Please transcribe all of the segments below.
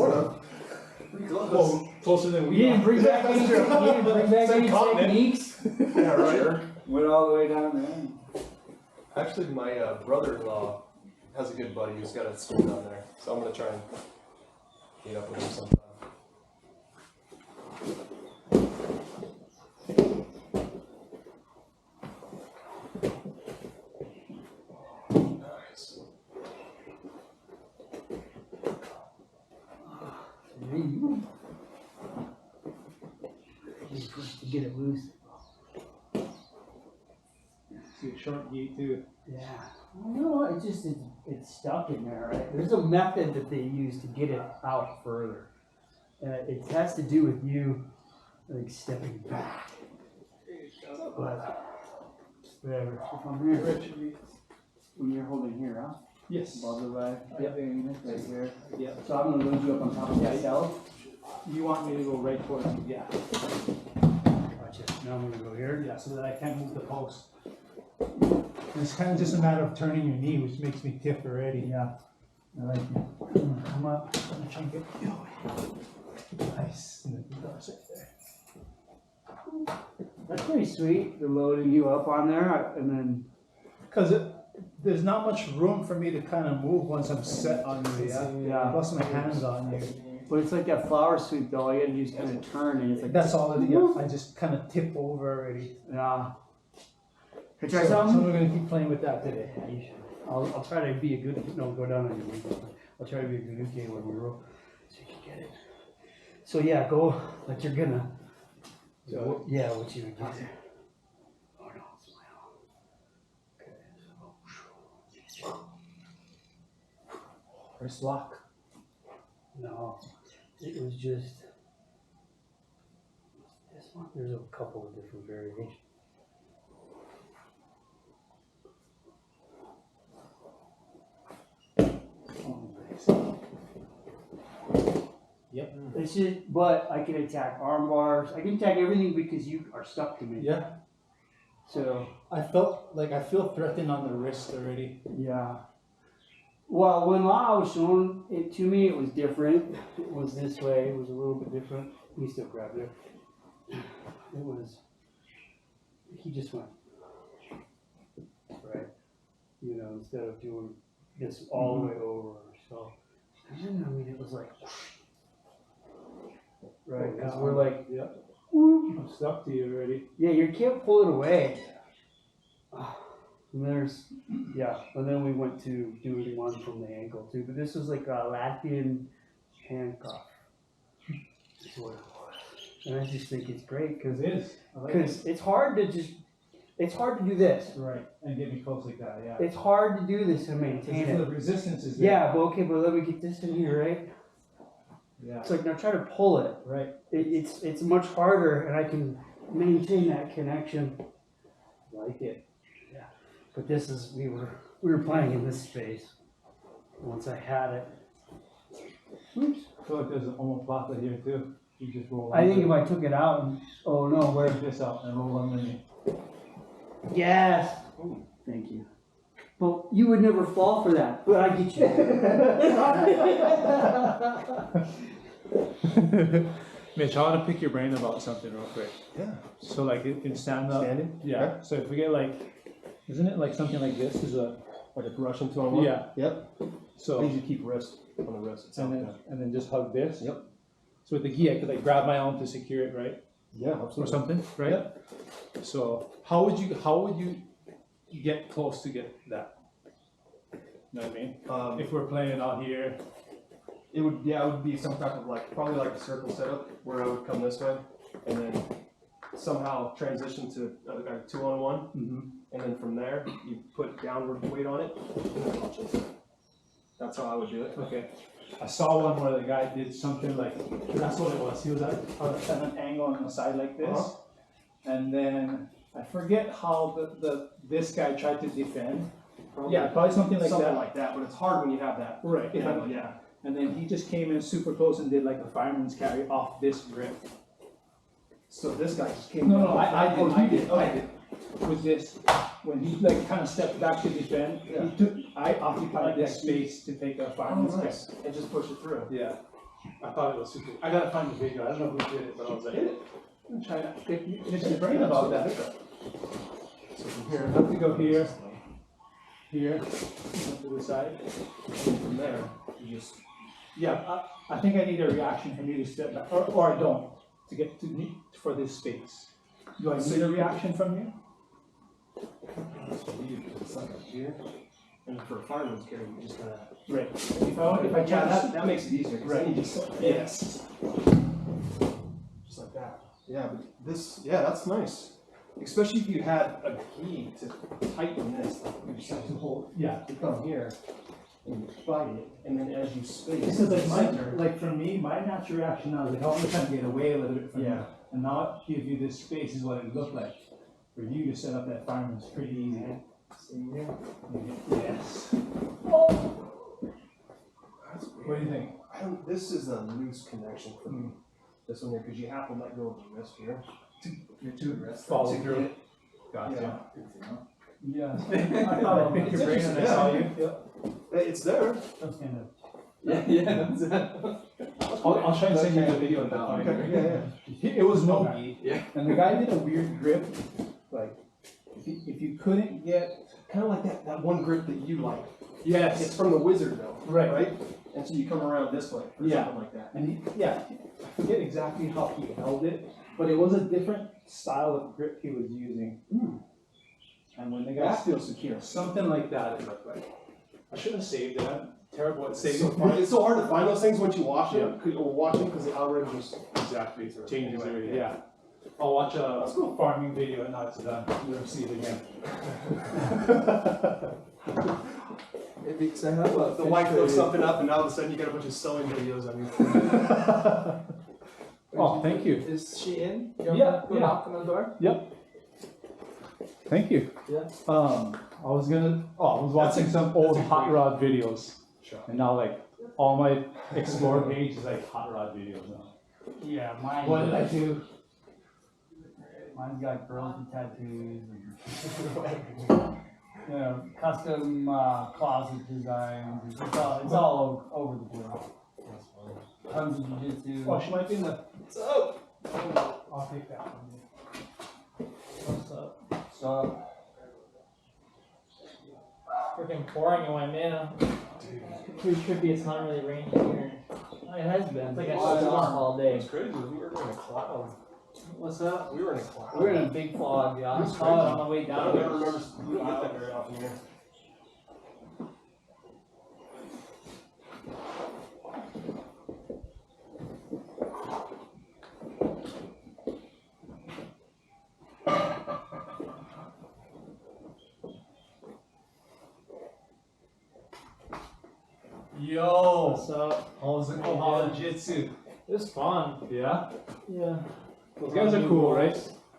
Sort of. Pretty close. Well, closer than we You are. didn't bring back any, you didn't bring back Same any continent. techniques? Yeah, right. Sure. Went all the way down there. Actually, my brother-in-law has a good buddy who's got a school down there, so I'm gonna try and meet up with him sometime. Nice. Just push to get it loose. See a short gate too. Yeah. You know what? It's stuck in there, right? There's a method that they use to get it out further. It has to do with you, like, stepping back. But whatever. If I'm here, when you're holding here, huh? Yes. Above the right. Yep. Right here. Yeah. So I'm gonna load you up on top of myself. You want me to go right towards you? Yeah. Gotcha. Now I'm gonna go here. Yeah, so that I can't move the post. It's kind of just a matter of turning your knee, which makes me tip already. Yeah. I like it. Come up. I'm trying to get you. Nice. And then the door's right there. That's pretty sweet. They're loading you up on there, and then. Because there's not much room for me to kind of move once I'm set on you. Yeah. Plus my hands on you. But it's like that flower sweep though. All you gotta do is kind of turn, and it's like. That's all it is. Yeah. I just kind of tip over already. Yeah. Can I try So something? we're gonna keep playing with that today. Yeah, you should. I'll try to be a good. No, go down on your weekend. I'll try to be a good game when we roll, so you can get it. So yeah, go like you're gonna. So, Yeah, what you would get there. Oh no, it's my own. Okay. wrist lock. No, it was just this one. There's a couple of different variations. Yep. It's just, but I can attack arm bars. I can attack everything because you are stuck to me. Yeah. So I feel threatened on the wrist already. yeah. Well, when Lau was showing it to me, it was different. It was this way. It was a little bit different. He still grabbed it. It was. He just went right. You know, instead of doing this all the way over. So, and then I mean, it was like. Right, because we're like, Yep. whoop. I'm stuck to you already. Yeah, you can't pull it away. And there's, yeah, and then we went to doing one from the ankle too, but this was like a Latvian handcuff. That's what it was. And I just think it's great Because it is. I like because it's hard to just, it's hard to do this. Right. And get me close like that, yeah. It's hard to do this and maintain The it. resistance is there. Yeah, but okay, but let me get this in here, right? Yeah. It's like now try to pull it. Right. It's much harder, and I can maintain that connection. Like it. Yeah, but this is we were playing in this space. Once I had it, oops. I feel like there's an omoplata here too. You just roll. I think if I took it out, and, oh no, where? Break this out and roll underneath. Yes. Ooh. Thank you. Well, you would never fall for that, but I get you. Mitch, I want to pick your brain about something real quick. Yeah. So like in stand up. Standing? Yeah. So if we get like, isn't it like something like this is a Like a Russian 2-on-1? yeah. Yep. I So usually keep wrist on the wrist itself. and then just hug this. Yep. So with the gi, I could like grab my arm to secure it, right? Yeah, Or absolutely. something, right? Yep. So how would you get close to get that? You know what I mean? If we're playing it out here. It would be some type of probably like a circle setup where I would come this way and then somehow transition to a 2-on-1, and then from there you put downward weight on it and then punches. That's how I would do it. Okay. I saw one where the guy did something like, that's what it was. He was at an angle on the side like this, and then I forget how this guy tried to defend. Probably something like that. But it's hard when you have that. Right. Handle, yeah. And then he just came in super close and did like a fireman's carry off this grip. So this guy just came. No, I did. Okay. With this, when he like kind of stepped back to defend, Yeah. I occupied this space to take a fireman's carry. And just push it through. Yeah. I thought it was super. I gotta find the video. I don't know who did it, but I was like, hit it. I'm trying to pick your brain about that. So from here, I have to go here, here, to the side. from there, you just Yeah, I think I need a reaction from you to step back, or I don't, to get to need for this space. Do I need a reaction from you? it's like up here. And for a fireman's carry, you just gotta. Right. If I Yeah, just, that makes it easier. 'Cause then you just yes. just like that. Yeah, but this, yeah, that's nice. Especially if you had a key to tighten this, like you just have to hold, Yeah. to come here and find it, and then as you space Because the like center. like for me, my natural reaction now is like, oh, I'm trying to get away a little bit from you. Yeah. And now it gives you this space is what it looked like. For you to set up that fireman's pretty easy. See here? Yes. That's weird. What do you think? I don't, this is a loose connection for me. This one here, because you have to let go of the wrist here. Your two wrists. Follow To through. get- Gotcha. Yeah. Yeah. I thought I picked your brain and I saw you. Yep. It's there. That's kind of. Yeah, that's I'll try and send you the video now. Okay, yeah, It was no gi. Yeah. And the guy did a weird grip. Like, if you couldn't get. Kind of like that one grip that you like. It's Yes. from the Wizard though. Right. Right? And so you come around this way or Yeah. something like that. And I forget exactly how he held it, but it was a different style of grip he was using. And when the guy That feels secure. something like that, it looked like. I should have saved it. I'm terrible at It's saving. it's so hard to find those things once you watch Yeah. it, or watch them because the algorithm just. Exactly. Changes Anyway, everything. yeah. Yeah. I'll watch a That's cool. farming video and now it's done. Never see it again. Maybe because I have a The wife looks something up and now all of a sudden you got a bunch of sewing videos on your phone. Oh, thank you. Is she in? Yeah, Go yeah. knock on the door. Thank you. Yeah. I was watching some old hot rod videos. Sure. And now like all my explore page is like hot rod videos now. Yeah, mine. What did I do? Mine's got girls with tattoos and custom closet designs. It's all over the place. Tons of jiu-jitsu. Oh, she might be in the. So, I'll take that one. What's up? So, Freaking pouring in Waimea. Pretty trippy, it's not really raining here. it has been. It's like a It's storm. all day. It's crazy. We were in a cloud. What's up? We were in a cloud. We're in a big fog, yeah. I It's saw it crazy. on my way I down. don't ever remember looking at that very often here. Yo! What's up? How's it going? Jiu-jitsu. It was fun. Yeah? Yeah. Those guys are cool, right?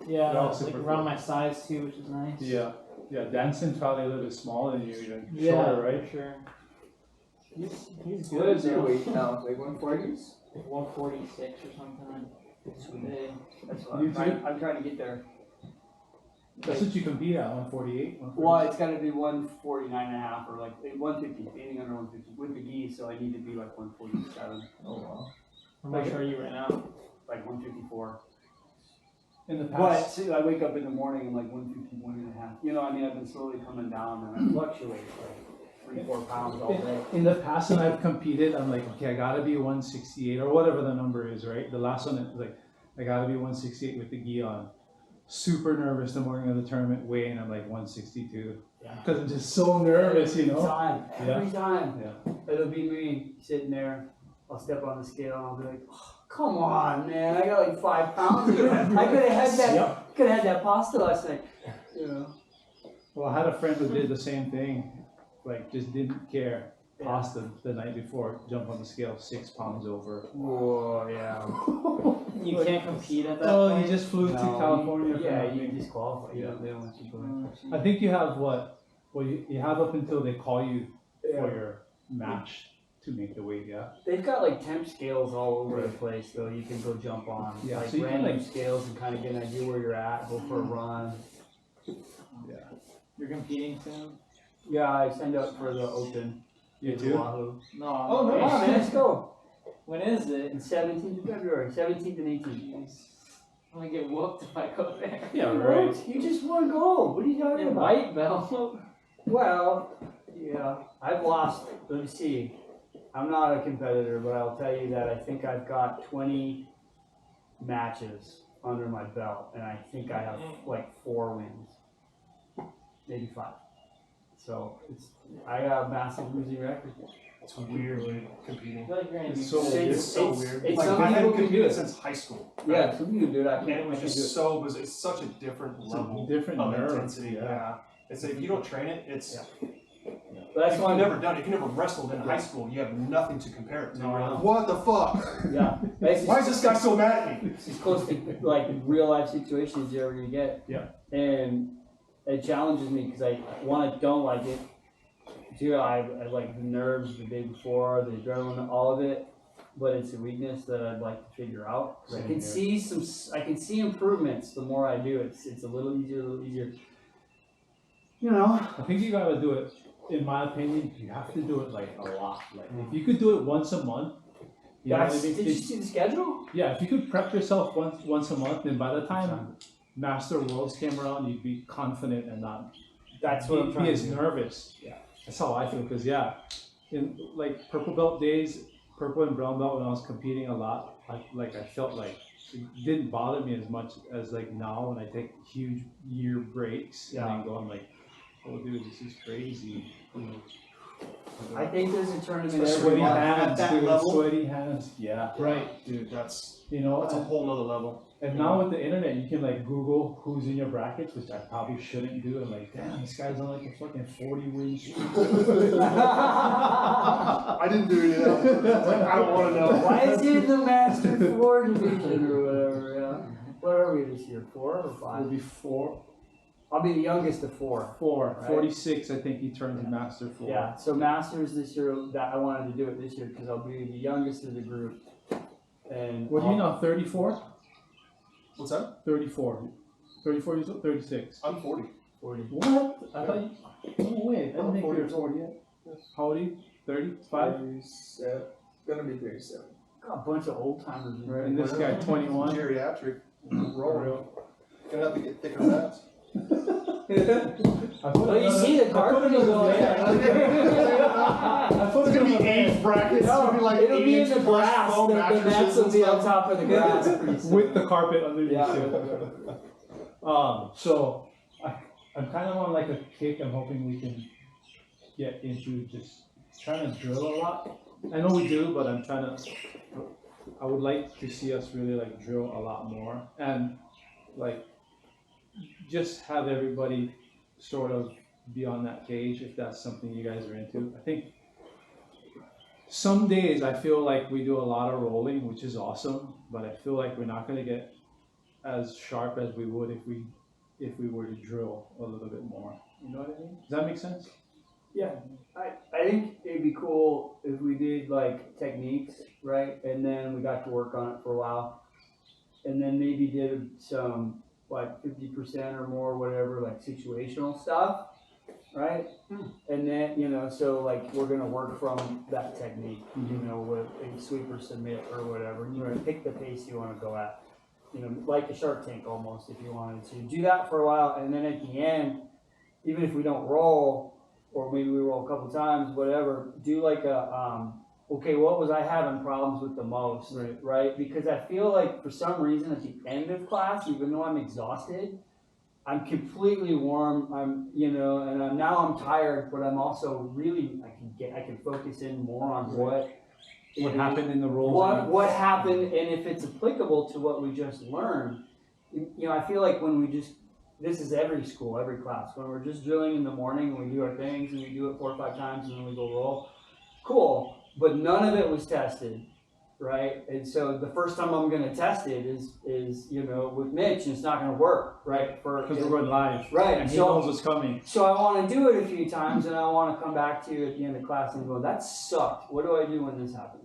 Yeah, They're all it's like super around cool. my size too, which is nice. Yeah. Yeah, Danson's probably a little bit smaller than you, even Yeah, shorter, right? for sure. He's good. what is your though. weight now? Like 140s? 146 or something. Big. That's what I'm trying- I'm trying to get there. That's what you compete at, 148? Well, it's gotta be 149 and a half or like 150, anything under 150 with the gi, so I need to be like 147, Oh wow. How much are you right now? like 154. In the But past. see, I wake up in the morning, I'm like 151 and a half. You know, I mean, I've been slowly coming down and I fluctuate like 3-4 pounds all day. In the past when I've competed, I'm like, okay, I gotta be 168 or whatever the number is, right? The last one is like, I gotta be 168 with the gi on. Super nervous the morning of the tournament weighing, I'm like 162. Yeah. Because I'm just so nervous, you know? Every time. Yeah. It'll be me sitting there. I'll step on the scale and I'll be like, oh, come on, man, I got like 5 pounds. I could have had that. Yep. Could have had that pasta last night. You know. Well, I had a friend who did the same thing, like just didn't care. Pasta the night before, jump on the scale 6 pounds over. Whoa, yeah. You can't compete at that Oh, point. you just flew to California for Yeah, nothing. you disqualify. You Yeah. don't, they don't let you go. I think you have what? Well, you have up until they call you for your match to make the weight, yeah? They've got like temp scales all over the place, though. You can go jump on Yeah, like so you can, random like- scales and kind of get an idea where you're at. Go for a run. Yeah. You're competing soon? Yeah, I signed up for the Open. You in do? Oahu. No. Oh, Come nice. on, man, let's go. When is it? And 17th of February, 17th and 18th. I'm gonna get whooped if I go there. Yeah, right. You just won gold. What are you talking Yeah, about? white belt. Well, yeah, I've lost, let me see. I'm not a competitor, but I'll tell you that I think I've got 20 matches under my belt, and I think I have like 4 wins. Maybe 5. So I got a massive losing record. It's weird competing. I feel like you're gonna be It's so good. it's so it's- weird. it's Like some I people hadn't can do competed it. since high school. Yeah, some people do that. And it was I can do just so it's such a different It's a level different of nerve, intensity. Yeah. It's if you don't train it, it's But that's if why you've never done it, if you never wrestled in high school, you have nothing to compare it to. No, You're I like, know. what the fuck? Yeah. It's Why is this guy so mad at me? It's as close to like real life situations you're ever gonna get. Yeah. And it challenges me because I don't like it. Two, I like the nerves the day before, the adrenaline, all of it. But it's a weakness that I'd like to figure out. I Same can here. I can see improvements the more I do it. It's a little easier. You know. I think you gotta do it, in my opinion, you have to do it like a lot. Like if you could do it once a month, you know what I mean? Did you see the schedule? Yeah, if you could prep yourself once a month, then by the time Master Worlds came around, you'd be confident and not That's what I'm be trying to as do. nervous. Yeah, that's how I feel. Cause yeah, in like purple belt days, purple and brown belt when I was competing a lot, I felt like it didn't bother me as much as like now when I take huge year breaks and then go, I'm like, oh dude, this is crazy. You know, I think there's a tournament Especially every sweaty when month. at hands, that dude, level? sweaty hands. Yeah, right. Dude, that's You know, a whole nother level. and now with the internet, you can like Google who's in your brackets, which I probably shouldn't do. And like, damn, this guy's on like a fucking 40 win streak. I didn't do any of that. Like, I don't want to know. Why is he in the Master 4 division or whatever? Yeah. What are we this year? 4 or 5? Will be four, I'll be the youngest of 4. Right. 46. I think he turns Master 4. Yeah. So Masters this year. That I wanted to do it this year because I'll be the youngest of the group. And What do you know? 34? What's that? 34. 34 years old. 36. I'm 40. 40. What? I thought you. No way. I didn't I'm think 40 you were years old. 40 yet. How old are you? 35. 37. Gonna be 37. Got a bunch of old timers in And this guy 21. Geriatric. Rolling. Gonna have to get thicker mats. Well, you see the carpet is all there. It's gonna be age brackets. It's gonna be like It'll be in the 8-inch grass. foam The mattresses mats will and be on stuff. top of the grass pretty soon. With the carpet underneath Yeah. you. So I'm kind of on like a kick. I'm hoping we can get into just trying to drill a lot. I know we do, but I would like to see us really like drill a lot more and like just have everybody sort of be on that page if that's something you guys are into. I think some days I feel like we do a lot of rolling, which is awesome, but I feel like we're not going to get as sharp as we would if we were to drill a little bit more. You know what I mean? Does that make sense? Yeah, I think it'd be cool if we did like techniques, right? And then we got to work on it for a while. And then maybe did some like 50% or more, whatever, like situational stuff, right? And then, you know, so like we're gonna work from that technique, you know, with a sweep or submit or whatever. You know, pick the pace you wanna go at. You know, like a Shark Tank almost, if you wanted to. Do that for a while, and then at the end, even if we don't roll, or maybe we roll a couple times, whatever, do like a, okay, what was I having problems with the most, right? Because I feel like for some reason at the end of class, even though I'm exhausted, I'm completely warm, you know, and now I'm tired, but I'm also really, I can focus in more on what happened in the rolls? what happened, and if it's applicable to what we just learned. You know, I feel like when we just, this is every school, every class, when we're just drilling in the morning and we do our things and we do it 4 or 5 times and then we go roll, cool, but none of it was tested, right? And so the first time I'm gonna test it is you know, with Mitch, and it's not gonna work, right? Because we're going live. Right, And he so- knows what's coming. So I wanna do it a few times and I wanna come back to you at the end of class and go, that sucked, what do I do when this happens?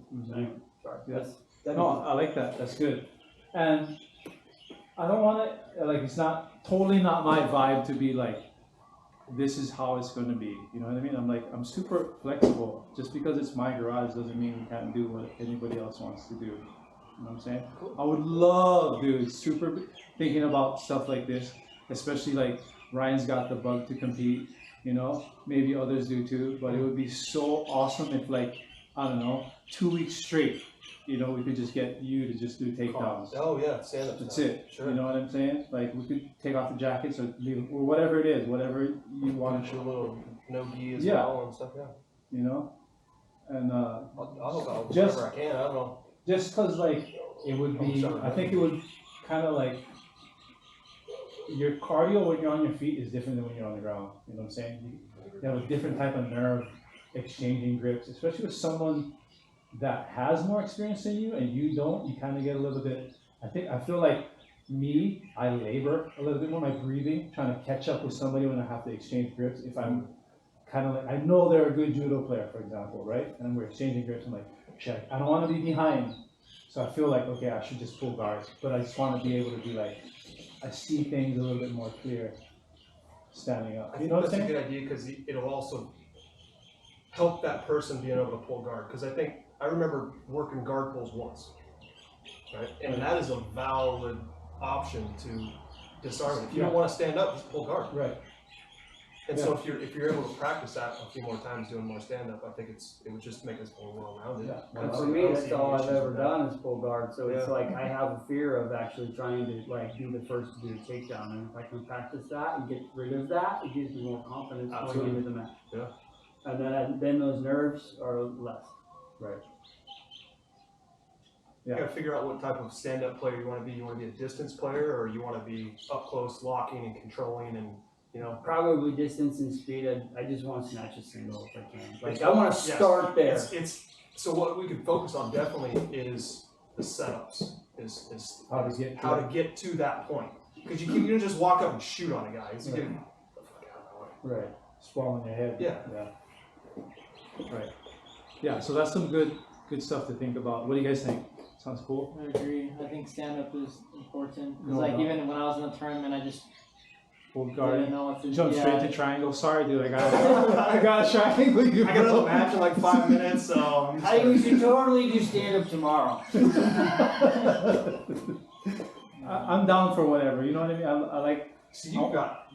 Sorry, Yes. that'd No, be- I like that. That's good. And I don't want to, like, it's not totally not my vibe to be like this is how it's going to be. You know what I mean? I'm like, I'm super flexible. Just because it's my garage doesn't mean we can't do what anybody else wants to do. You know what I'm saying? I would love, dude, super thinking about stuff like this, especially like Ryan's got the bug to compete, you know, maybe others do too, but it would be so awesome if like, I don't know, 2 weeks straight, you know, we could just get you to just do takedowns. Oh, yeah, stand up. That's it. Sure. You know what I'm saying? Like we could take off the jackets or leave, or whatever it is, whatever you want to Show a little no-gi as Yeah. well and stuff, yeah. you know? And I'll help out Just- wherever I can, I don't know. just cause like it would be, I think it would kind of like, your cardio when you're on your feet is different than when you're on the ground. You know what I'm saying? You have a different type of nerve exchanging grips, especially with someone that has more experience than you and you don't. You kind of get a little bit. I feel like me, I labor a little bit more my breathing, trying to catch up with somebody when I have to exchange grips. If I'm kind of like, I know they're a good judo player, for example, right? And we're exchanging grips. I'm like, check. I don't want to be behind. So I feel like, okay, I should just pull guards, but I just want to be able to be like, I see things a little bit more clear standing up. I You think know what I'm that's a saying? good idea because it'll also help that person being able to pull guard. Because I remember working guard pulls once, right? And that is a valid option to disarm it. If you don't want to stand up, just pull guard. Right. And so if you're able to practice that a few more times doing more stand up, I think it would just make us more well rounded. Yeah. And for me, that's all I've ever done is pull guard, so it's Yeah. like I have a fear of actually trying to like be the first to do a takedown, and if I can practice that and get rid of that, it gives me more confidence going Absolutely. into the match. Yeah. And then those nerves are less. Right. You gotta figure out what type of stand up player you want to be. You want to be a distance player, or you want to be up close, locking and controlling, and you know. Probably distance and speed. I just want to snatch a single if I can. Like I want to start there. It's so what we could focus on definitely is the setups, is How to get how to get to that point. Because you don't just walk up and shoot on a guy. It's Right. get the fuck out of my way. Right. Swallowing your head. Yeah. Yeah. Right. Yeah. So that's some good stuff to think about. What do you guys think? Sounds cool. I agree. I think stand up is important. Cause No, like no. even when I was in the tournament, I just Full didn't guard. know what to Jump yeah. straight to triangle. Sorry, dude. I got a triangle. You I got another match in like 5 minutes, so I'm just I think we should totally do stand up tomorrow. I'm down for whatever. You know what I mean? I like So you're a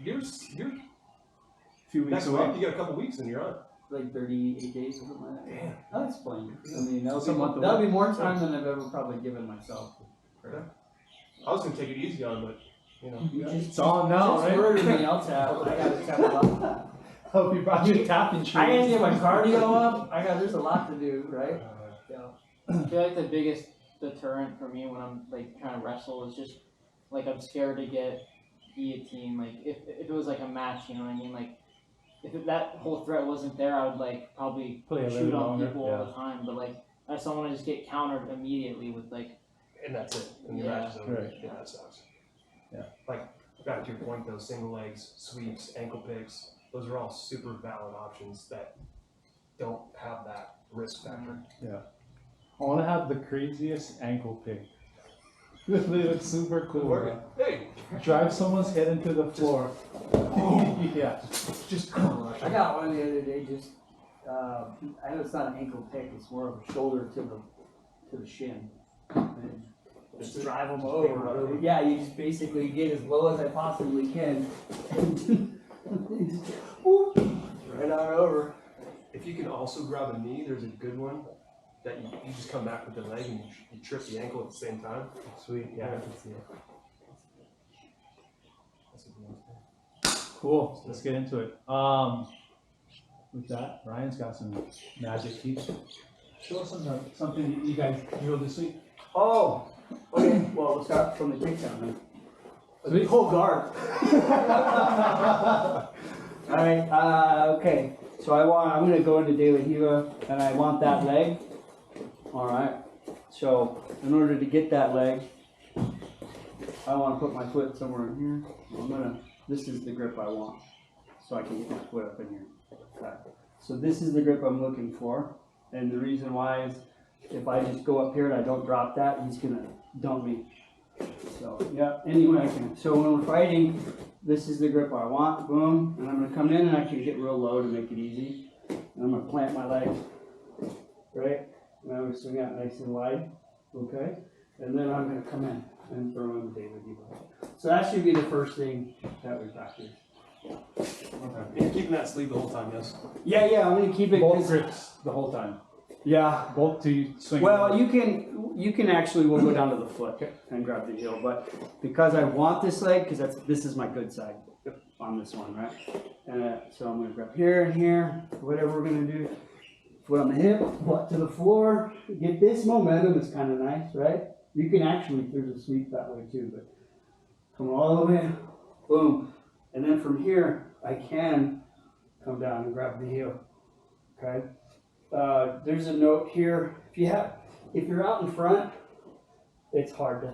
few weeks next away. month. You got a couple weeks and you're on. Like 38 days or something like that. Damn. That's plenty. I mean, It's a month away. that'll be more time than I've ever probably given myself. I was gonna take it easy on, but you know. It's on now, Just right? murder me, I'll tap. I gotta tap a lot. Hope you brought your tapping shoes. I gotta get my cardio up. There's a lot to do, right? I feel like the biggest deterrent for me when I'm like trying to wrestle is just like I'm scared to get guillotine. Like if it was like a match, you know what I mean? Like if that whole threat wasn't there, I would like probably Play a shoot little on longer, people yeah. all the time. But like I just don't want to just get countered immediately with like And that's it. And the Yeah. match is over. Right. Yeah, that sucks. Yeah. Like back to your point though, single legs, sweeps, ankle picks, those are all super valid options that don't have that risk factor. I want to have the craziest ankle pick. It looks super cool. Work it. Hey, Drive someone's head into the floor. Yeah. just crush I it. got one the other day. Just I know it's not an ankle pick. It's more of a shoulder to the shin. And just drive them Just take 'em over. over. Yeah, you just basically get as low as I possibly can. Whoop, right on over. If you can also grab a knee, there's a good one that you just come back with the leg and you trip the ankle at the same time. Sweet. Yeah, I Yeah. can see it. That's a good one. Cool. Let's get into it. With that, Ryan's got some magic keys. Show us something you guys drilled this week. Oh, okay. Well, we'll start from the takedown then. Sweet. Pull guard. All right. Okay. So I'm gonna go into De La Riva, and I want that leg. All right. So in order to get that leg, I want to put my foot somewhere in here. This is the grip I want, so I can get my foot up in here. Okay. So this is the grip I'm looking for, and the reason why is if I just go up here and I don't drop that, he's gonna dump me. So, yeah, anyway, so when we're fighting, this is the grip I want, boom, and I'm gonna come in and I can get real low to make it easy. And I'm gonna plant my leg, right? And I'm gonna swing out nice and wide, okay? And then I'm gonna come in and throw in the David Debo. So that should be the first thing that we practice. And you're keeping that sleeve the whole time, yes? Yeah, I'm gonna keep it. Both grips the whole time. Yeah. Both to swing. Well, you can actually, we'll go down to the foot and grab the heel, but because I want this leg, because this is my good side on this one, right? And so I'm gonna grab here and here, whatever we're gonna do. Foot on the hip, butt to the floor. Get this momentum is kind of nice, right? You can actually, there's a sweep that way too, but come all the way, boom. And then from here, I can come down and grab the heel, okay? There's a note here. If you're out in front, it's hard to.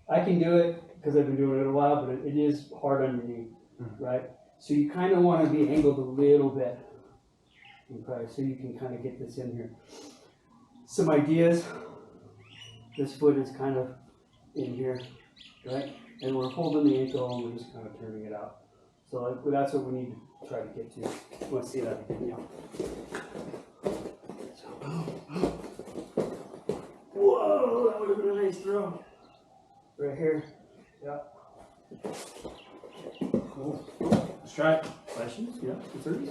I can do it because I've been doing it a while, but it is hard underneath, right? So you kind of want to be angled a little bit, okay? So you can kind of get this in here. Some ideas. This foot is kind of in here, right? And we're holding the ankle and we're just kind of turning it out. So that's what we need to try to get to. Let's see that again, yeah. Whoa, that would have been a nice throw. Right here. Yeah. Cool. Let's try it. Questions? Yeah. Concerns?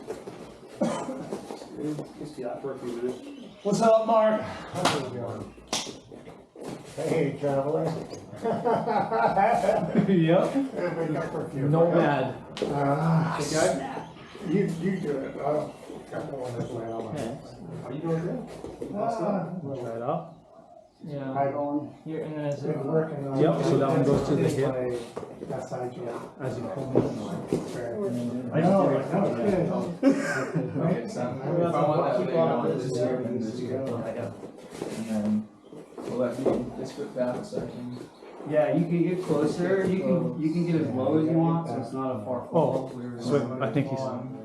Let's do that for a few minutes. What's up, Mark? How's it going? Hey, traveler. Yep. Everybody got curfew. Nomad. You do it. Got the one that's laying on my head. How you doing there? Right up. Yeah. Hi, going. Here, and then it's Been working on. Yep, so that one goes to the This hip. way, that side joint. As you pull in. I know, good. Okay, Sam. If I want that later on this year, then this year. And then will that be this foot back so I can. Yeah, you can get closer. You can get as low as you want, so it's not a far fall. So I think he's.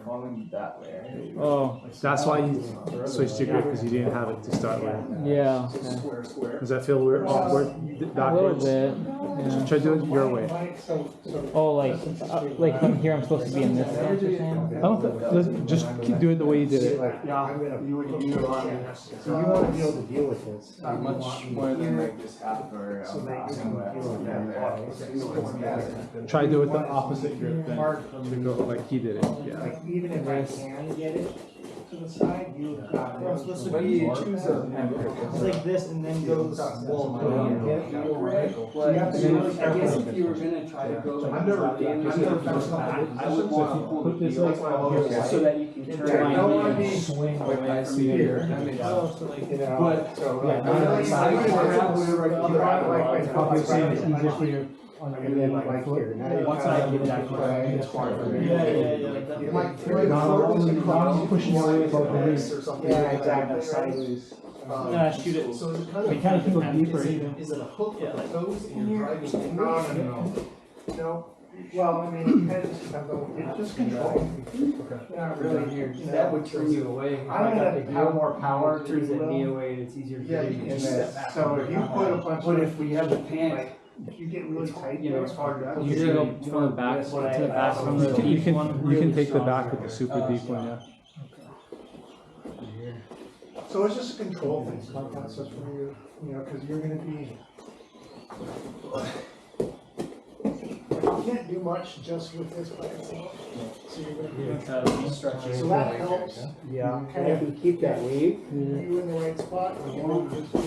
Falling that way. Oh, that's why you switched your grip because you didn't have it to start with. yeah, Square. Does that feel weird? Awkward? a little Backwards? bit. Yeah. Try to do it your way. Oh, like from here, I'm supposed to be in this stance. You're saying? I don't think, just keep doing it the way you did it. Yeah. You want to be able to deal with this. Not much more than like this half or So that you can deal with it. Try to do it the opposite grip then. To go like he did it. Yeah. Like, even if I can get it to the side, you've got. Well, it's supposed to be choose a. It's like this and then goes. Well, I guess if you were gonna try to go like this, I would want to hold Put the this heel like so that you can Yeah, turn I don't my wanna knee. be- Swing I see it here. You know, But- so, Yeah, like, no, I it's like not- whatever I can do, I like my Obviously, thoughts, it's easier for you on I'm your gonna like like foot. here. Now you Once kinda I get that push close, away, it's hard for me. You might Not pushing away above the knee. Yeah, exactly, sideways. Yeah, shoot it. So is it kind You kind of feel deeper is it, even. is it a hook Yeah, with toes and Yeah. you're driving in? No. No, well, I mean, it kind of just depends on, it's just control. Not really here. That would turn you away. If I'm I got gonna the have heel, more power to turns do that knee it. away and it's easier to Yeah, get you in. can just step back. So if you put a bunch But of, if we have the pant, if you get really tight, you know, it's hard to. You should go from the back to the back from the You deep can, one. you can take the back with the super deep one, yeah. so it's just a control thing, like that's just for you, you know, cause you're gonna be. You can't do much just with this by itself, so you're gonna be. So that helps. Yeah, Kind of can keep that wave. You in the right spot, and then you just be,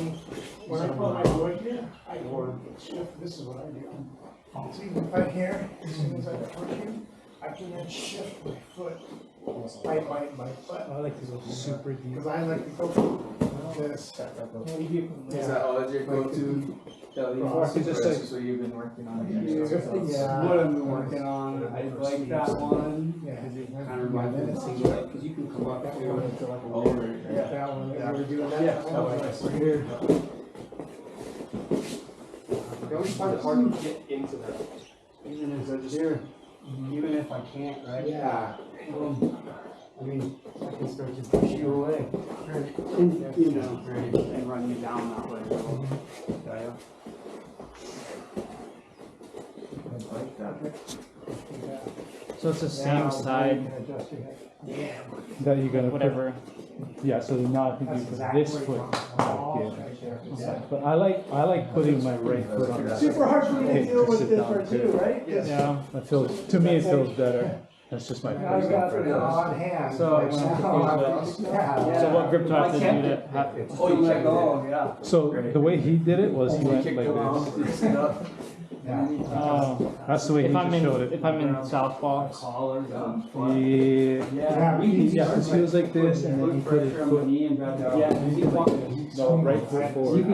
when I put my foot here, I can shift, this is what I do. See, if I'm here, as soon as I push you, I can then shift my foot, my foot, I like to go super deep. because I like to go like this. Is that all that your go-to? Cross. Is this like what you've been working on? Yeah. What I've been working on, I like that one, Yeah. because it kind of reminds me of single, because you can come up to it. Over. Yeah, that one, yeah, we're doing that. Yeah, that one. right here. I always find it hard to get into that. Even as I here, even if I can't, right? Yeah. I mean, I can start to push you away. And, you know, and run you down that way. Yeah. So it's the same side, That you're gonna whatever. Yeah, so now I think you put this foot back here. But I like putting my right foot on that. Super hard for me to Okay, deal with sit this down part too. too, right? Yeah. That feels, to me, it feels better. That's just my I've personal got an preference. odd hand. So, like when I'm now, confused yeah. So what grip do I have to do to have? Oh, you let go, yeah. So the way he did it was he went like this. Oh, That's the way he if I'm just showed in it. southwall. Yeah, it feels like this, and then he put his foot, no, right foot forward,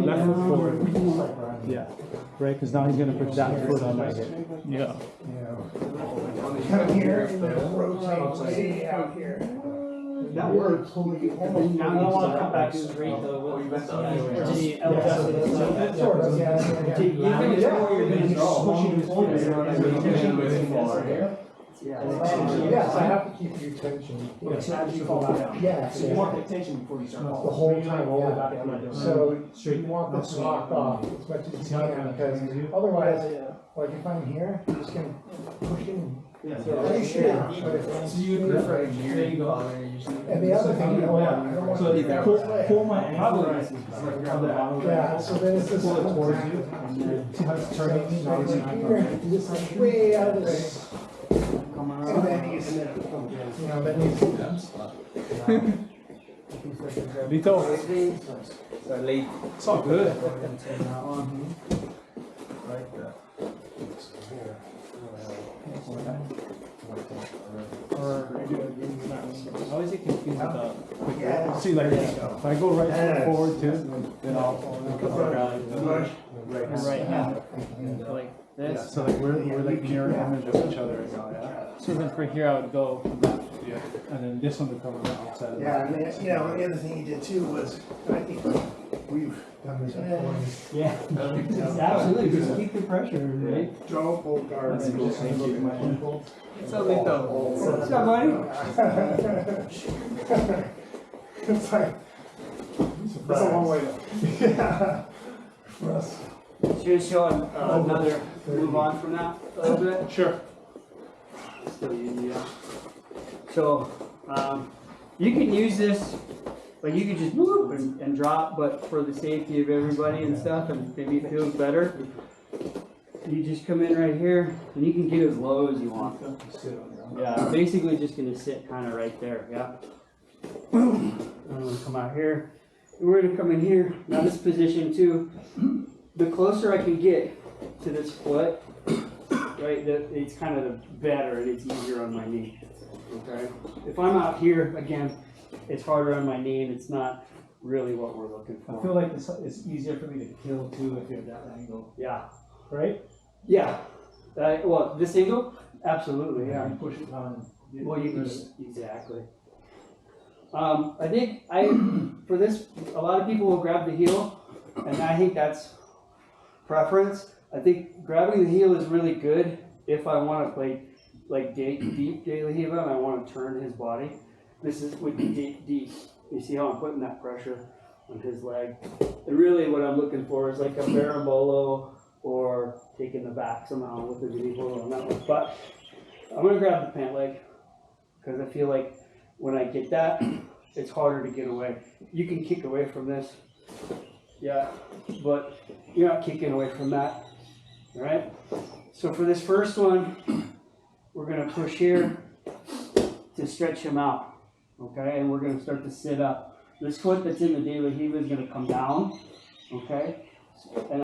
left foot forward. Yeah, right, because now he's gonna put that foot on my hip. Yeah. Come here and then rotate way out here. That works. I don't want to come back straight though. Just Sort of, yeah. Yes, I have to keep your tension. Yeah, So you want the tension before you start the falling. whole time, Roll it yeah. back and down. So you want this locked off as much as you can, because otherwise, like if I'm here, I'm just gonna push in. Yeah. So you prefer here. There you go. And the other thing, you know, I don't want to Pull my ankle. Yeah, so then it's just pull it towards you. See how it's turning? Just like way out of this. And then he's, you know, then he's. Vito, it's all good. I always get confused about. See, like, if I go right foot forward too, then I'll Right hand. Like this. So like we're like mirror image of each other right now, yeah? So then for here I would go back. Yeah. And then this one becomes the outside of Yeah, and then, you know, the other thing he did too was, I think we've done this before. Yeah, absolutely, just keep the pressure, right? Joe Bogart. That's cool. Thank you. My ankle. What's up, What's up, buddy? It's like, that's a long way to. Yeah. For us. Should we show another, move on from that a little bit? Sure. Still easy, yeah. So, you can use this, like you can just move and drop, but for the safety of everybody and stuff, and maybe it feels better, you just come in right here, and you can get as low as you want. Yeah, I'm basically just gonna sit kind of right there, yeah. I'm gonna come out here, and we're gonna come in here, now this position too, the closer I can get to this foot, right, it's kind of the better and it's easier on my knee, okay? If I'm out here, again, it's harder on my knee and it's not really what we're looking I for. feel like it's easier for me to kill too if you're at that angle, Yeah, right? yeah. Well, this angle? Absolutely, yeah. You push it down and Well, you can, exactly. I think for this, a lot of people will grab the heel, and I think that's preference. I think grabbing the heel is really good if I want to play like deep De La Riva and I want to turn his body. This would be deep. You see how I'm putting that pressure on his leg? And really what I'm looking for is like a Barambolo or taking the back somehow with the Vinipolo on that one. But I'm going to grab the pant leg because I feel like when I get that, it's harder to get away. You can kick away from this. Yeah, but you're not kicking away from that, all right? So for this first one, we're gonna push here to stretch him out, okay? And we're gonna start to sit up. This foot that's in the De La Riva is gonna come down, okay? And